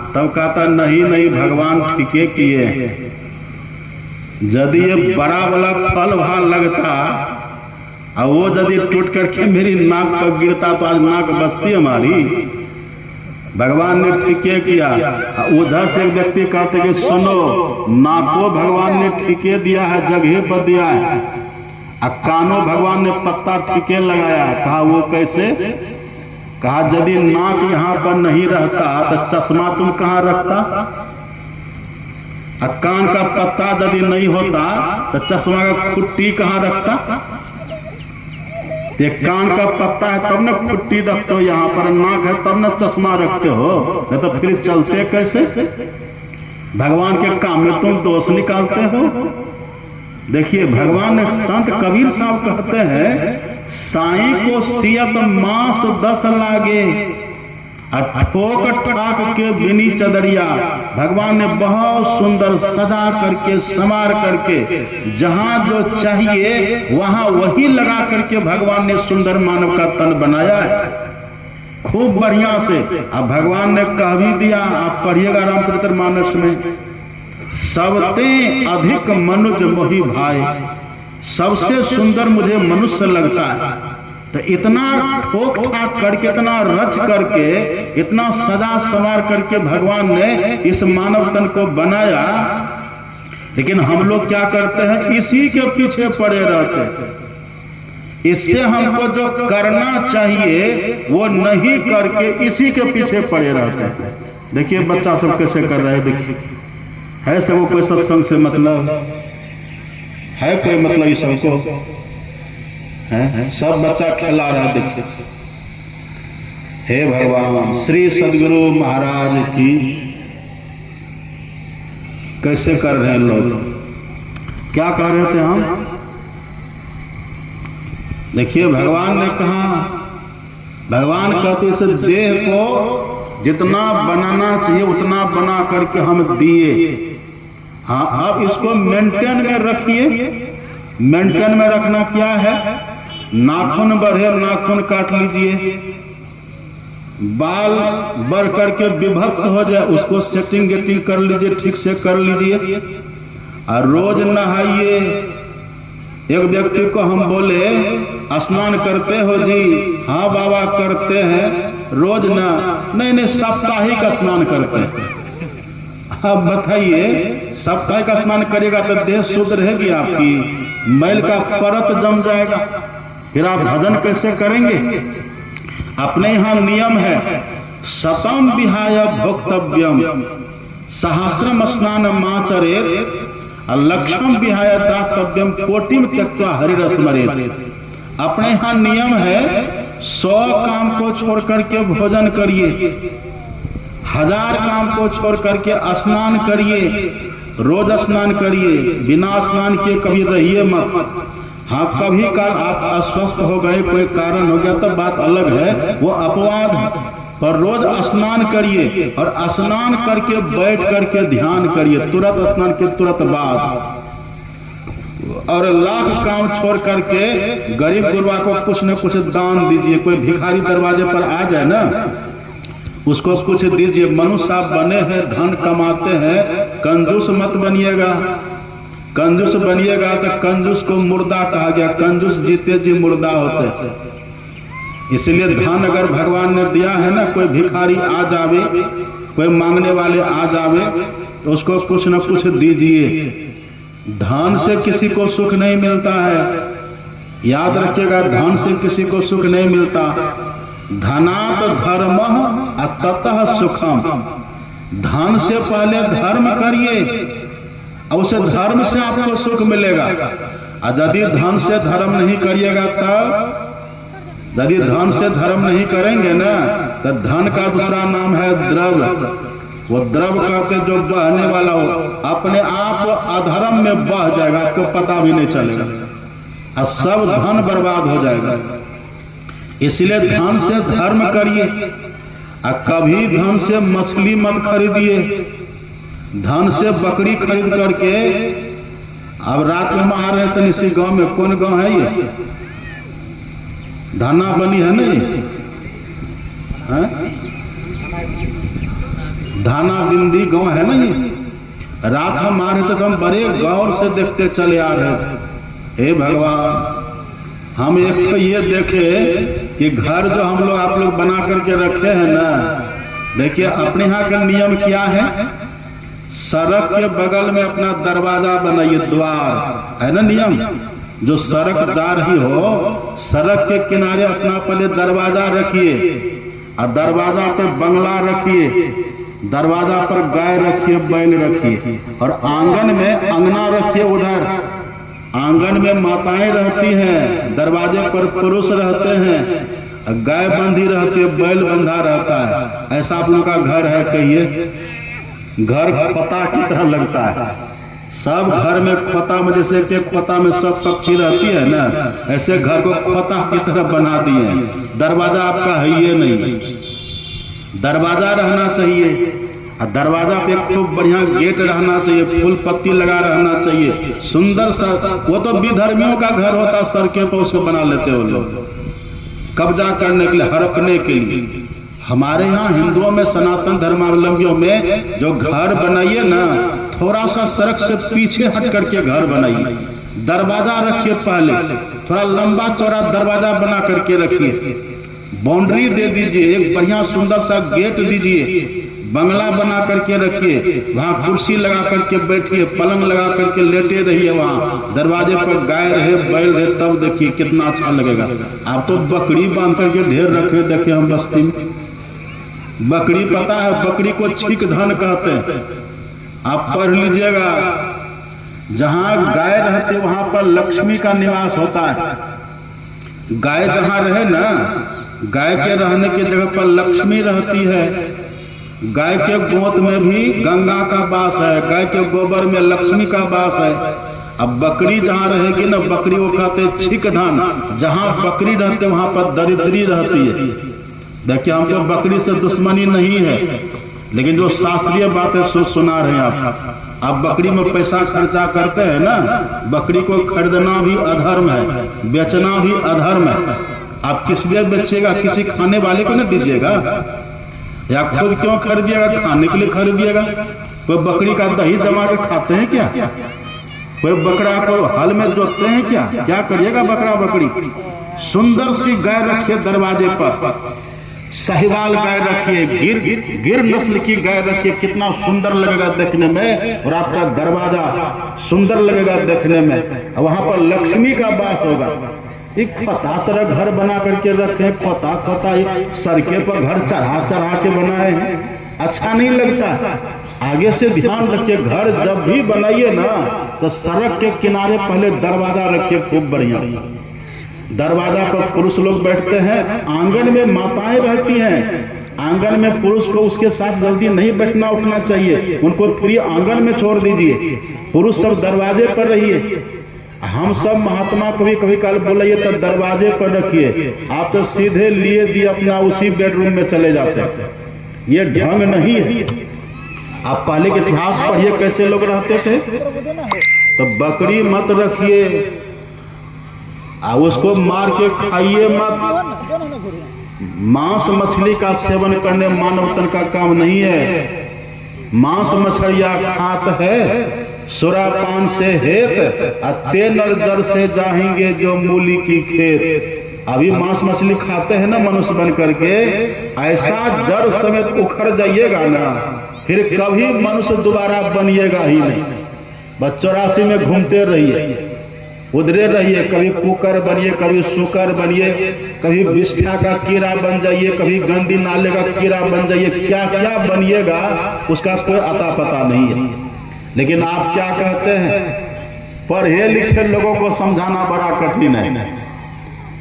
तब कहता नहीं भगवान ठीके किए। यदि ये बड़ा वाला फल वहां लगता और वो यदि टूट करके मेरी नाक पर गिरता तो आज नाक बचती हमारी। भगवान ने ठीके किया। उधर से एक व्यक्ति कहते कि सुनो, नाको भगवान ने ठीके दिया है, जगह पर दिया है, और कानो भगवान ने पत्ता ठीके लगाया। कहा वो कैसे? कहा यदि नाक यहाँ पर नहीं रहता तो चश्मा तुम कहाँ रखता, और कान का पत्ता यदि नहीं होता तो चश्मा का खुट्टी कहाँ रखता। ये कान का पत्ता है तब न खुट्टी रखते हो, यहाँ पर नाक है तब न चश्मा रखते हो, नहीं तो फिर चलते कैसे? भगवान के काम में तुम दोष निकालते हो। देखिए भगवान संत कबीर साहब कहते हैं, साईं को सियत मास 10 लागे ठोक ठाक के बिनी चदरिया। भगवान ने बहुत सुंदर सजा करके संवार करके जहां जो चाहिए वहां वही लगा करके भगवान ने सुंदर मानव का तन बनाया है, खूब बढ़िया से। अब भगवान ने कह भी दिया, आप पढ़िएगा रामचरितमानस में, सबते अधिक मनुज मोहि भाई, सबसे सुंदर मुझे मनुष्य लगता है। तो इतना ठोक ठाक करके, इतना रच करके, इतना सजा संवार करके भगवान ने इस मानव तन को बनाया। लेकिन हम लोग क्या करते हैं, इसी के पीछे पड़े रहते हैं। इससे हमको जो करना चाहिए वो नहीं करके इसी के पीछे पड़े रहते हैं। देखिए बच्चा सब कैसे कर रहे हैं, देखिए है सबको कोई सत्संग से मतलब है, कोई मतलब इस सबको है? सब बच्चा खेला रहा। देखिए हे भगवान, श्री सदगुरु महाराज की कैसे कर रहे हैं लोग, क्या कह रहे थे हम? देखिए भगवान ने कहा, भगवान कहते से देह को जितना बनाना चाहिए उतना बना करके हम दिए। हाँ, आप इसको मेंटेन में रखिए। मेंटेन में रखना क्या है? नाखून बढ़े नाखून काट लीजिए, बाल बढ़ करके विभत्स हो जाए उसको सेटिंग गेटिंग कर लीजिए, ठीक से कर लीजिए, और रोज नहाइए, एक व्यक्ति को हम बोले स्नान करते हो जी? हाँ बाबा करते हैं। रोज ना? नहीं नहीं, साप्ताहिक स्नान करते हैं। अब बताइए, साप्ताहिक स्नान करेगा तो देह शुद्ध रहेगी आपकी? मैल का परत जम जाएगा, फिर आप भजन कैसे करेंगे? अपने यहाँ नियम है, शतम विहाय भोक्तव्यम, सहस्रम स्नान माचरेत, लक्षम विहाय दातव्यम, कोटिम त्यक्त्वा हरिरस्मरेत। अपने यहाँ नियम है, 100 काम को छोड़ करके भोजन करिए, 1000 काम को छोड़ करके स्नान करिए, रोज स्नान करिए, बिना स्नान किए कभी रहिए मत। हाँ, कभी काल आप अस्वस्थ हो गए, कोई कारण हो गया तो बात अलग है, वो अपवाद है, पर रोज स्नान करिए और स्नान करके बैठ करके ध्यान करिए, तुरंत स्नान के तुरंत बाद। और लाख काम छोड़ करके गरीब गुरबा को कुछ न कुछ दान दीजिए। कोई भिखारी दरवाजे पर आ जाए ना, उसको कुछ दीजिए। मनुष्य आप बने हैं, धन कमाते हैं, कंजूस मत बनिएगा। कंजूस बनिएगा तो कंजूस को मुर्दा कहा गया, कंजूस जीते जी मुर्दा होते हैं। इसलिए धन अगर भगवान ने दिया है ना, कोई भिखारी आ जावे, कोई मांगने वाले आ जावे, तो उसको कुछ न कुछ दीजिए। धन से किसी को सुख नहीं मिलता है, याद रखिएगा, धन से किसी को सुख नहीं मिलता। धनात् धर्मः ततः सुखम, धन से पहले धर्म करिए और उसे धर्म से आपको सुख मिलेगा। और यदि धन से धर्म नहीं करिएगा, तब यदि धन से धर्म नहीं करेंगे ना, तो धन का दूसरा नाम है द्रव्य। वो द्रव्य कहते जो बहने वाला हो, अपने आप अधर्म में बह जाएगा, आपको पता भी नहीं चलेगा और सब धन बर्बाद हो जाएगा। इसलिए धन से धर्म करिए और कभी धन से मछली मत खरीदिए। धन से बकरी खरीद करके, अब रात में हम आ रहे थे इसी गांव में, कौन गांव है ये? धाना बनी है ना ये, धाना बिंदी गांव है ना ये। रात हम आ रहे थे तो हम बड़े गौर से देखते चले आ रहे थे। हे भगवान, हम एक तो ये देखे कि घर जो हम लोग आप लोग बना करके रखे हैं ना, देखिए अपने यहाँ का नियम क्या है, सड़क के बगल में अपना दरवाजा बनाइए, द्वार है ना नियम। जो सड़क जा रही हो, सड़क के किनारे अपना पहले दरवाजा रखिए और दरवाजा पर बंगला रखिए, दरवाजा पर गाय रखिए, बैल रखिए, और आंगन में अंगना रखिए। उधर आंगन में माताएं रहती हैं, दरवाजे पर पुरुष रहते हैं, गाय बंधी रहती है, बैल बंधा रहता है। ऐसा आप लोगों का घर है? कहिए। घर खोता की तरह लगता है। सब घर में खोता में, जैसे कि खोता में सब पक्षी रहती है ना, ऐसे घर को खोता की तरह बना दिए। दरवाजा आपका है ये नहीं, दरवाजा रहना चाहिए। और दरवाजा पे खूब बढ़िया गेट रहना चाहिए, फूल पत्ती लगा रहना चाहिए, सुंदर सा। वो तो विधर्मियों का घर होता, सड़कें पर उसको बना लेते हो लोग, कब्जा करने के लिए, हड़पने के लिए। हमारे यहाँ हिंदुओं में, सनातन धर्मावलंबियों में जो घर बनाइए ना, थोड़ा सा सड़क से पीछे हट करके घर बनाइए, दरवाजा रखिए, पहले थोड़ा लंबा चौड़ा दरवाजा बना करके रखिए, बाउंड्री दे दीजिए, एक बढ़िया सुंदर सा गेट दीजिए, बंगला बना करके रखिए, वहाँ कुर्सी लगा करके बैठिए, पलंग लगा करके लेटे रहिए, वहाँ दरवाजे पर गाय रहे, बैल रहे, तब देखिए कितना अच्छा लगेगा। आप तो बकरी बांध करके ढेर रखे, देखे हम बस्ती में बकरी, पता है बकरी को छीक धन कहते हैं, आप पढ़ लीजिएगा। जहाँ गाय रहती है वहां पर लक्ष्मी का निवास होता है। गाय जहाँ रहे ना, गाय के रहने की जगह पर लक्ष्मी रहती है। गाय के गोद में भी गंगा का वास है, गाय के गोबर में लक्ष्मी का वास है। अब बकरी जहाँ रहेगी ना, बकरी वो कहते छिक धन, जहाँ बकरी रहते वहां पर दरिद्री रहती है। देखिए, हमको बकरी से दुश्मनी नहीं है, लेकिन जो शास्त्रीय बातें सुना रहे हैं आप बकरी में पैसा खर्चा करते हैं ना, बकरी को खरीदना भी अधर्म है, बेचना भी अधर्म है। आप किस लिए बेचिएगा? किसी खाने वाले को नहीं दीजिएगा, या खुद क्यों खरीदिएगा? खाने के लिए खरीदिएगा। कोई बकरी का दही जमा के खाते हैं क्या? कोई बकरा को हल में जोतते हैं क्या? क्या करिएगा बकरा बकरी? सुंदर सी गाय रखिए दरवाजे पर, साहिवाल गाय रखिए, गिर नस्ल की गाय रखिए, कितना सुंदर लगेगा देखने में, और आपका दरवाजा सुंदर लगेगा देखने में। वहां पर लक्ष्मी का वास होगा। एक फता तरह घर बना करके रखे, फता सड़के पर घर चढ़ा के बनाए हैं, अच्छा नहीं लगता। आगे से ध्यान रखिए, घर जब भी बनाइए ना तो सड़क के किनारे पहले दरवाजा रखिए खूब बढ़िया। दरवाजा पर पुरुष लोग बैठते हैं, आंगन में माताएं रहती हैं। आंगन में पुरुष को उसके साथ जल्दी नहीं बैठना उठना चाहिए, उनको फ्री आंगन में छोड़ दीजिए। पुरुष सब दरवाजे पर रहिए। हम सब महात्मा को भी कभी काल बोलिए तो दरवाजे पर रखिए, आप तो सीधे लिए दिए अपना उसी बेडरूम में चले जाते हैं। ये ढंग नहीं है। आप पहले के इतिहास पढ़िए कैसे लोग रहते थे। तो बकरी मत रखिए, उसको मार के खाइए मत। मांस मछली का सेवन करने मानव तन का काम नहीं है। मांस मछलियां खात है सुरापान से हेत, अत्ते नर जर से जाएंगे जो मूली की खेत। अभी मांस मछली खाते हैं ना मनुष्य बन करके, ऐसा जड़ समेत उखड़ जाइएगा ना, फिर कभी मनुष्य दोबारा बनिएगा ही नहीं। बस 84 में घूमते रहिए, उधरे रहिए, कभी कुकर बनिए, कभी सुकर बनिए, कभी विष्ठा का कीड़ा बन जाइए, कभी गंदी नाले का कीड़ा बन जाइए, क्या क्या बनिएगा उसका कोई अता पता नहीं है। लेकिन आप क्या कहते हैं, पढ़े लिखे लोगों को समझाना बड़ा कठिन है।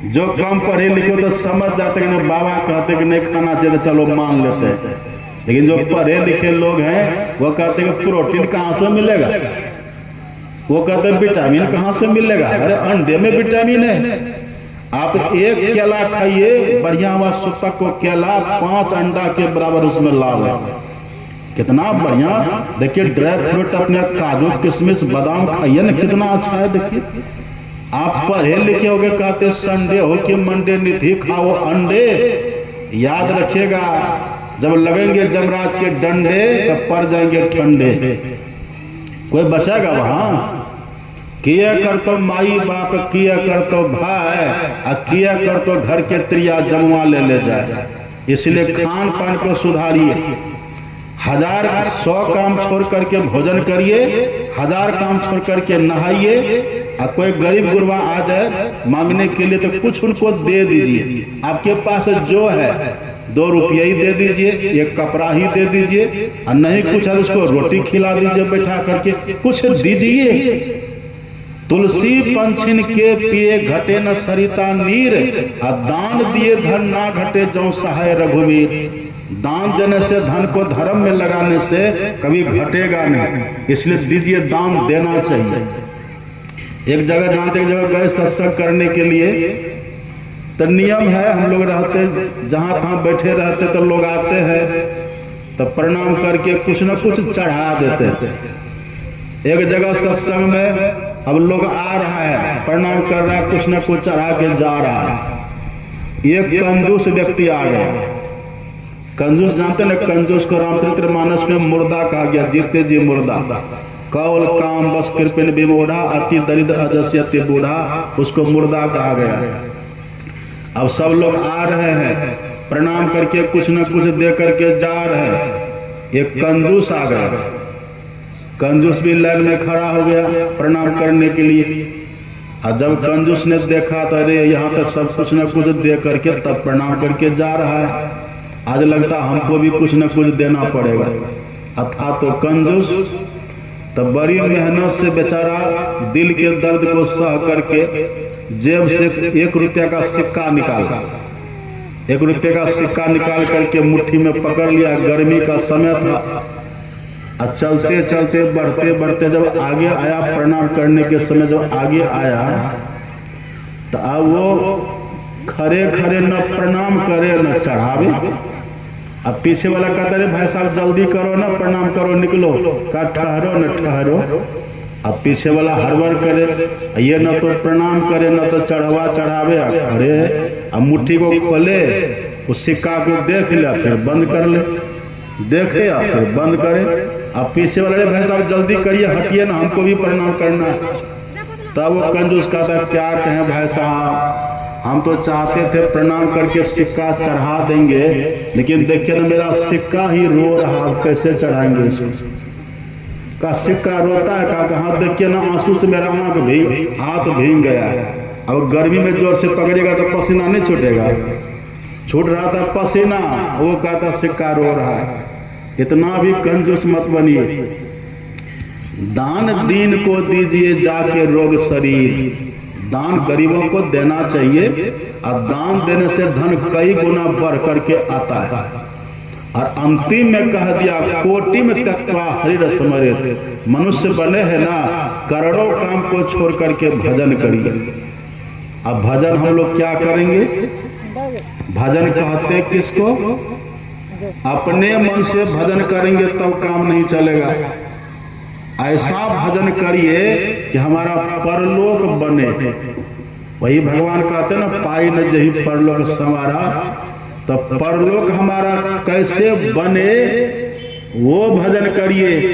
जो कम पढ़े लिखे तो समझ जाते कि नहीं, बाबा कहते कि नहीं खाना चाहिए तो चलो मान लेते हैं। लेकिन जो पढ़े लिखे लोग हैं वो कहते हैं कि प्रोटीन कहाँ से मिलेगा, वो कहते हैं विटामिन कहाँ से मिलेगा। अरे अंडे में विटामिन है। आप एक केला खाइए, बढ़िया हुआ सुपक को केला, 5 अंडा के बराबर उसमें लाभ है। कितना बढ़िया। देखिए ड्राई फ्रूट अपने काजू किशमिश बादाम खाइए ना, कितना अच्छा है। देखिए आप पढ़े लिखे होगे, कहते संडे हो कि मंडे निधि खाओ अंडे। याद रखिएगा, जब लगेंगे जमराज के डंडे तब पड़ जाएंगे ठंडे। कोई बचेगा वहां? किया कर तो माई बाप, किया कर तो भाई, किया कर तो घर के त्रिया जमुआ ले जाए। इसलिए खान पान को सुधारिए। 100 काम छोड़ करके भोजन करिए, 1000 काम छोड़ करके नहाइए। और कोई गरीब गुरबा आ जाए मांगने के लिए तो कुछ उनको दे दीजिए। आपके पास जो है 2 रुपये ही दे दीजिए, एक कपड़ा ही दे दीजिए, और नहीं कुछ है उसको रोटी खिला दीजिए बैठा करके, कुछ दीजिए। तुलसी पंछिन के पिए घटे न सरिता नीर, और दान दिए धन ना घटे जो सहाय रघुवीर। दान देने से, धन को धर्म में लगाने से कभी घटेगा नहीं, इसलिए दीजिए, दान देना चाहिए। एक जगह जानते, एक जगह गए सत्संग करने के लिए, तो नियम है, हम लोग रहते जहां तहां बैठे रहते तो लोग आते हैं तो प्रणाम करके कुछ न कुछ चढ़ा देते हैं। एक जगह सत्संग में अब लोग आ रहा है, प्रणाम कर रहा है, कुछ न कुछ चढ़ा के जा रहा है। एक कंजूस व्यक्ति आ गया। कंजूस जानते ना, कंजूस को रामचरितमानस में मुर्दा कहा गया, जीते जी मुर्दा। कौल काम बस कृपन विमोढ़ा, अति दरिद्र अजस्य अति बूढ़ा, उसको मुर्दा कहा गया। अब सब लोग आ रहे हैं, प्रणाम करके कुछ न कुछ दे करके जा रहे हैं। एक कंजूस आ गया, कंजूस भी लाइन में खड़ा हो गया प्रणाम करने के लिए। और जब कंजूस ने देखा तो अरे यहाँ तक सब कुछ न कुछ दे करके तब प्रणाम करके जा रहा है, आज लगता हमको भी कुछ न कुछ देना पड़ेगा। अब था तो कंजूस, तब बड़ी मेहनत से बेचारा दिल के दर्द को सह करके जेब से 1 रुपया का सिक्का निकाला। 1 रुपये का सिक्का निकाल करके मुट्ठी में पकड़ लिया। गर्मी का समय था, और चलते चलते बढ़ते बढ़ते जब आगे आया, प्रणाम करने के समय जब आगे आया, तो अब वो खड़े खड़े न प्रणाम करे न चढ़ावे। अब पीछे वाला कहता है भाई साहब जल्दी करो ना, प्रणाम करो, निकलो। का ठहरो न ठहरो। अब पीछे वाला हड़बड़ करे, ये न तो प्रणाम करे न तो चढ़वा चढ़ावे। खड़े अब मुट्ठी को खोले, उस सिक्का को देख ले, फिर बंद कर ले। देखे या फिर बंद करें। अब पीछे वाले भाई साहब जल्दी करिए, हटिए ना, हमको भी प्रणाम करना है। तब वो कंजूस कहता क्या कहें भाई साहब, हम तो चाहते थे प्रणाम करके सिक्का चढ़ा देंगे, लेकिन देखिए ना मेरा सिक्का ही रो रहा, कैसे चढ़ाएंगे इसको। का सिक्का रोता है, कहा हाथ देखिए ना, आंसू से मेरा हाथ भीग गया है। अब गर्मी में जोर से पकड़ेगा तो पसीना नहीं छूटेगा, छूट रहा था पसीना, वो कहता सिक्का रो रहा है। इतना भी कंजूस मत बनिए। दान दीन को दीजिए जाके रोग शरीर, दान गरीबों को देना चाहिए, और दान देने से धन कई गुना बढ़ करके आता है। और अंतिम में कह दिया कोटि में तत्वा हरि स्मरित, मनुष्य बने हैं ना, करोड़ों काम को छोड़ करके भजन करिए। अब भजन हम लोग क्या करेंगे, भजन कहते किसको, अपने मन से भजन करेंगे तब काम नहीं चलेगा। ऐसा भजन करिए कि हमारा परलोक बने। वही भगवान कहते ना, पाई न जही परलोक संवारा, तो परलोक हमारा कैसे बने वो भजन करिए।